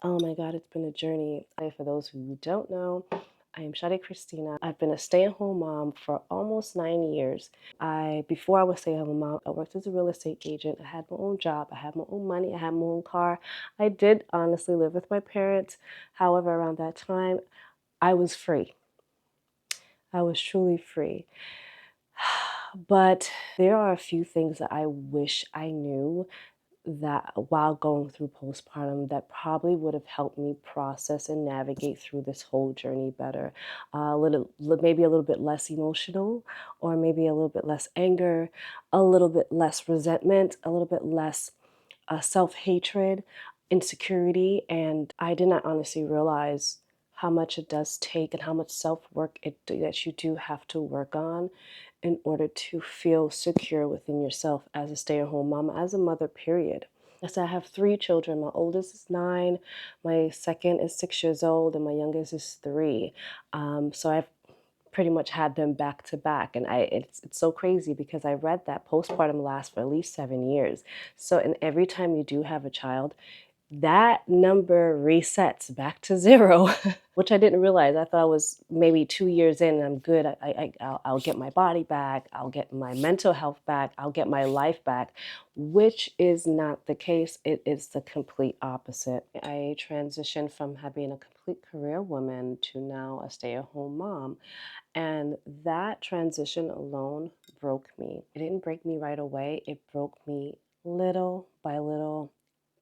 Oh my God, it's been a journey. For those who don't know, I am Shadi Christina. I've been a stay-at-home mom for almost 9 years. Before I was stay-at-home mom, I worked as a real estate agent. I had my own job. I had my own money. I had my own car. I did honestly live with my parents. However, around that time, I was free. I was truly free. But there are a few things that I wish I knew that while going through postpartum that probably would have helped me process and navigate through this whole journey better. Maybe a little bit less emotional, or maybe a little bit less anger, a little bit less resentment, a little bit less self-hatred, insecurity. And I did not honestly realize how much it does take and how much self-work that you do have to work on in order to feel secure within yourself as a stay-at-home mom, as a mother, period. So I have three children. My oldest is 9, my second is 6 years old, and my youngest is 3. So I've pretty much had them back to back, and it's so crazy because I read that postpartum lasts for at least 7 years. So, and every time you do have a child, that number resets back to 0, which I didn't realize. I thought I was maybe 2 years in and I'm good. I'll get my body back. I'll get my mental health back. I'll get my life back, which is not the case. It is the complete opposite. I transitioned from having a complete career woman to now a stay-at-home mom. And that transition alone broke me. It didn't break me right away. It broke me little by little,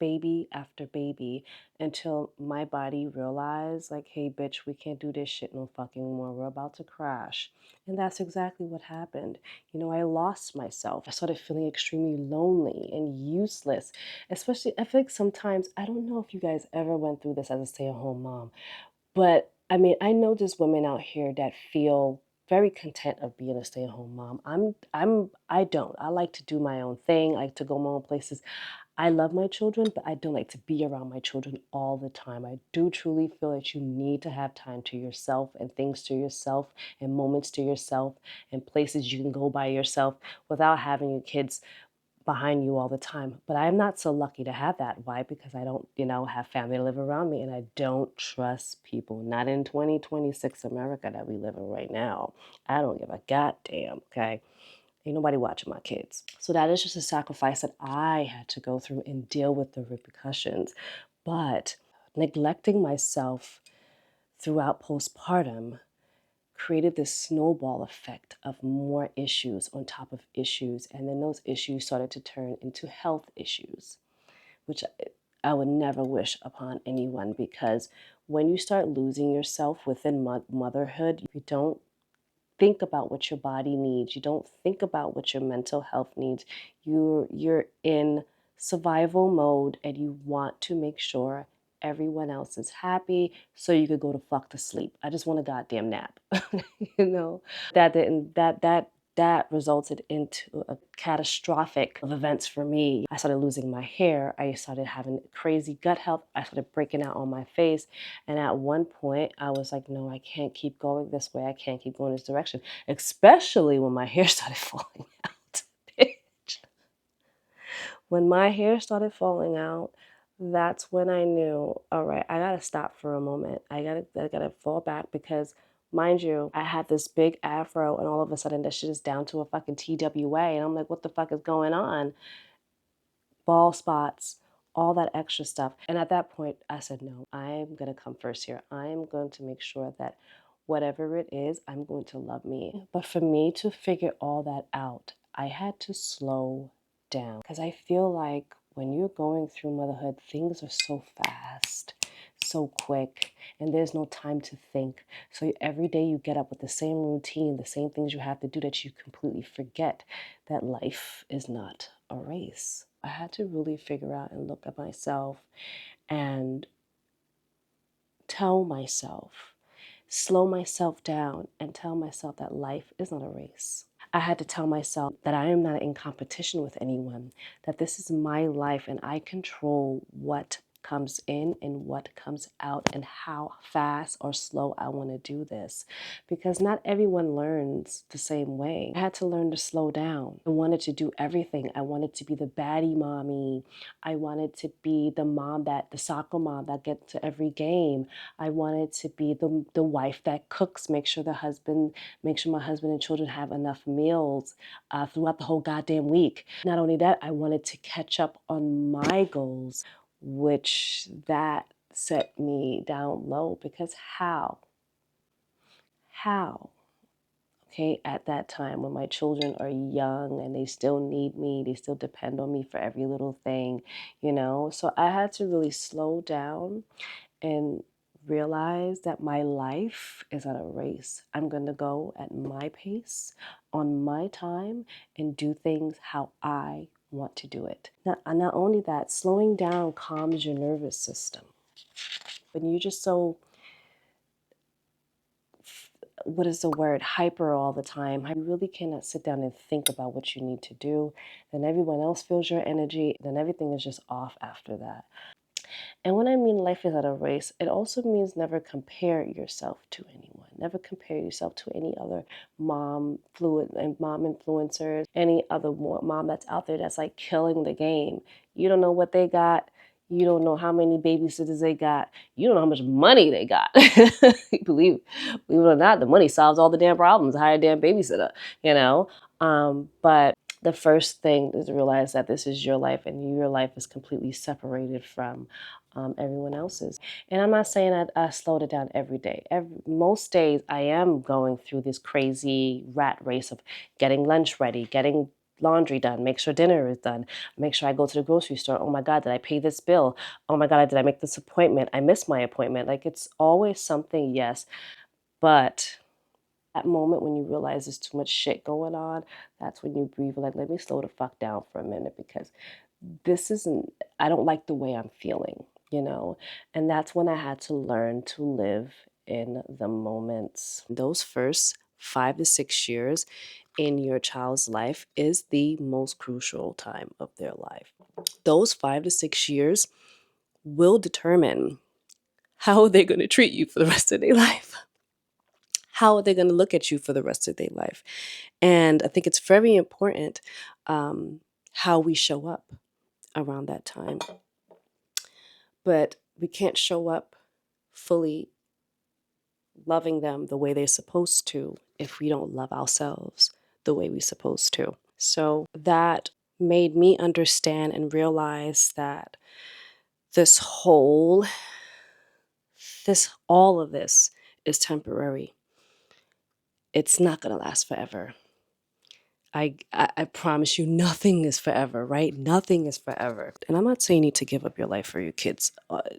baby after baby, until my body realized, like, hey, bitch, we can't do this shit no fucking more. We're about to crash. And that's exactly what happened. I lost myself. I started feeling extremely lonely and useless. Especially, I feel like sometimes, I don't know if you guys ever went through this as a stay-at-home mom, but I mean, I know there's women out here that feel very content of being a stay-at-home mom. I don't. I like to do my own thing. I like to go my own places. I love my children, but I don't like to be around my children all the time. I do truly feel that you need to have time to yourself and things to yourself and moments to yourself and places you can go by yourself without having your kids behind you all the time. But I'm not so lucky to have that. Why? Because I don't, have family to live around me, and I don't trust people. Not in 2026 America that we live in right now. I don't give a goddamn, okay? Ain't nobody watching my kids. So that is just a sacrifice that I had to go through and deal with the repercussions. But neglecting myself throughout postpartum created this snowball effect of more issues on top of issues. And then those issues started to turn into health issues, which I would never wish upon anyone, because when you start losing yourself within motherhood, you don't think about what your body needs. You don't think about what your mental health needs. You're in survival mode and you want to make sure everyone else is happy so you could go to fuck to sleep. I just want a goddamn nap. you know. That didn't that resulted into a catastrophic of events for me. I started losing my hair. I started having crazy gut health. I started breaking out on my face. And at one point, I was like, no, I can't keep going this way. I can't keep going this direction, especially when my hair started falling out. Bitch. When my hair started falling out, that's when I knew, all right, I gotta stop for a moment. I gotta fall back, because mind you, I had this big afro and all of a sudden that shit is down to a fucking TWA. And I'm like, what the fuck is going on? Bald spots, all that extra stuff. And at that point, I said, no, I'm gonna come first here. I'm going to make sure that whatever it is, I'm going to love me. But for me to figure all that out, I had to slow down, because I feel like when you're going through motherhood, things are so fast, so quick, and there's no time to think. So every day you get up with the same routine, the same things you have to do, that you completely forget that life is not a race. I had to really figure out and look at myself and tell myself, slow myself down and tell myself that life is not a race. I had to tell myself that I am not in competition with anyone, that this is my life and I control what comes in and what comes out, and how fast or slow I want to do this, because not everyone learns the same way. I had to learn to slow down. I wanted to do everything. I wanted to be the baddie mommy. I wanted to be the mom, that the soccer mom that gets to every game. I wanted to be the wife that cooks, make sure my husband and children have enough meals throughout the whole goddamn week. Not only that, I wanted to catch up on my goals, which that set me down low, because how okay, at that time when my children are young and they still need me, they still depend on me for every little thing, so I had to really slow down and realize that my life is not a race. I'm going to go at my pace, on my time, and do things how I want to do it. Not only that, slowing down calms your nervous system. When you're just so, what is the word, hyper all the time, you really cannot sit down and think about what you need to do. Then everyone else feels your energy. Then everything is just off after that. And when I mean life is not a race, it also means never compare yourself to anyone. Never compare yourself to any other mom influencers, any other mom that's out there that's like killing the game. You don't know what they got. You don't know how many babysitters they got. You don't know how much money they got. believe, believe it or not, the money solves all the damn problems. Hire a damn babysitter, But the first thing is to realize that this is your life, and your life is completely separated from everyone else's. And I'm not saying I slowed it down every day. Most days I am going through this crazy rat race of getting lunch ready, getting laundry done, make sure dinner is done, make sure I go to the grocery store. Oh my God, did I pay this bill? Oh my God, did I make this appointment? I missed my appointment. Like, it's always something, yes. But that moment when you realize there's too much shit going on, that's when you breathe, like, let me slow the fuck down for a minute, because I don't like the way I'm feeling. And that's when I had to learn to live in the moments. Those first 5 to 6 years in your child's life is the most crucial time of their life. Those 5 to 6 years will determine how they're going to treat you for the rest of their life. How are they going to look at you for the rest of their life? And I think it's very important how we show up around that time. But we can't show up fully loving them the way they're supposed to if we don't love ourselves the way we're supposed to. So that made me understand and realize that this all of this is temporary. It's not going to last forever. I promise you, nothing is forever, right? Nothing is forever. And I'm not saying you need to give up your life for your kids,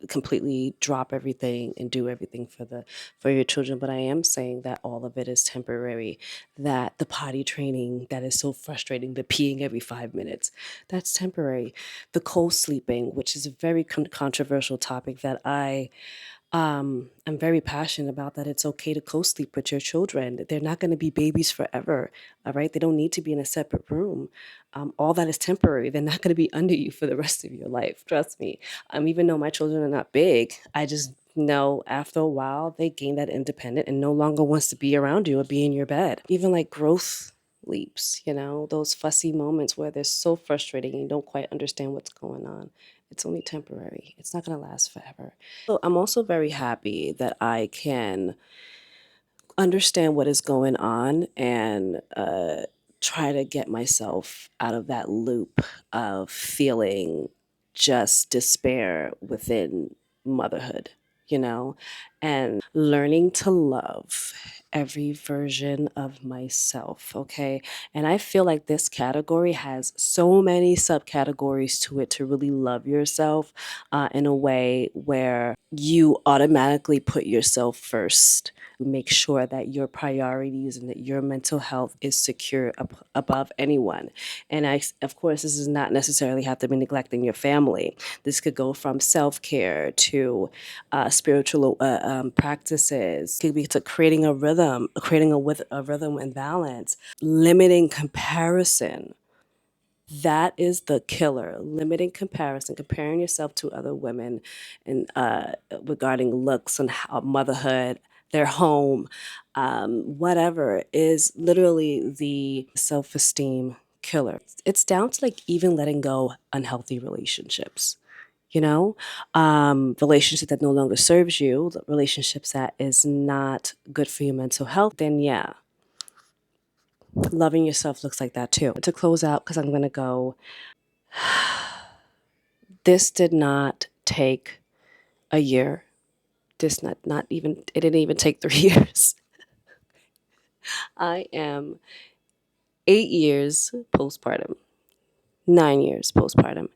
completely drop everything and do everything for your children. But I am saying that all of it is temporary. That the potty training that is so frustrating, the peeing every 5 minutes, that's temporary. The co-sleeping, which is a very controversial topic that I'm very passionate about, that it's okay to co-sleep with your children. They're not going to be babies forever, all right? They don't need to be in a separate room. All that is temporary. They're not going to be under you for the rest of your life. Trust me. Even though my children are not big, I just know after a while they gain that independent and no longer wants to be around you or be in your bed. Even like growth leaps, those fussy moments where they're so frustrating and you don't quite understand what's going on. It's only temporary. It's not going to last forever. So I'm also very happy that I can understand what is going on and try to get myself out of that loop of feeling just despair within motherhood, and learning to love every version of myself, okay? And I feel like this category has so many subcategories to it to really love yourself in a way where you automatically put yourself first. Make sure that your priorities and that your mental health is secure above anyone. And of course, this does not necessarily have to be neglecting your family. This could go from self-care to spiritual practices. It could be to creating a rhythm and balance, limiting comparison. That is the killer. Limiting comparison, comparing yourself to other women, and regarding looks and how, motherhood, their home, whatever, is literally the self-esteem killer. It's down to like even letting go unhealthy relationships. Relationship that no longer serves you, relationships that is not good for your mental health. Then yeah, loving yourself looks like that too. To close out, because I'm gonna go. This did not take a year. This not even it didn't even take 3 years. I am 8 years postpartum, 9 years postpartum.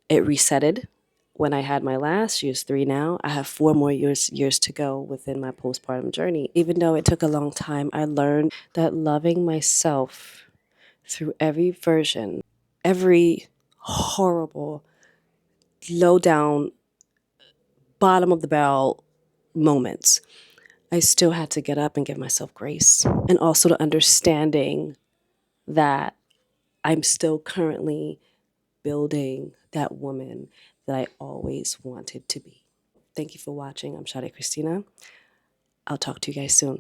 It resetted when I had my last. She is 3 now. I have 4 more years to go within my postpartum journey. Even though it took a long time, I learned that loving myself through every version, every horrible, low down, bottom of the barrel moments, I still had to get up and give myself grace. And also the understanding that I'm still currently building that woman that I always wanted to be. Thank you for watching. I'm Shade Christina. I'll talk to you guys soon.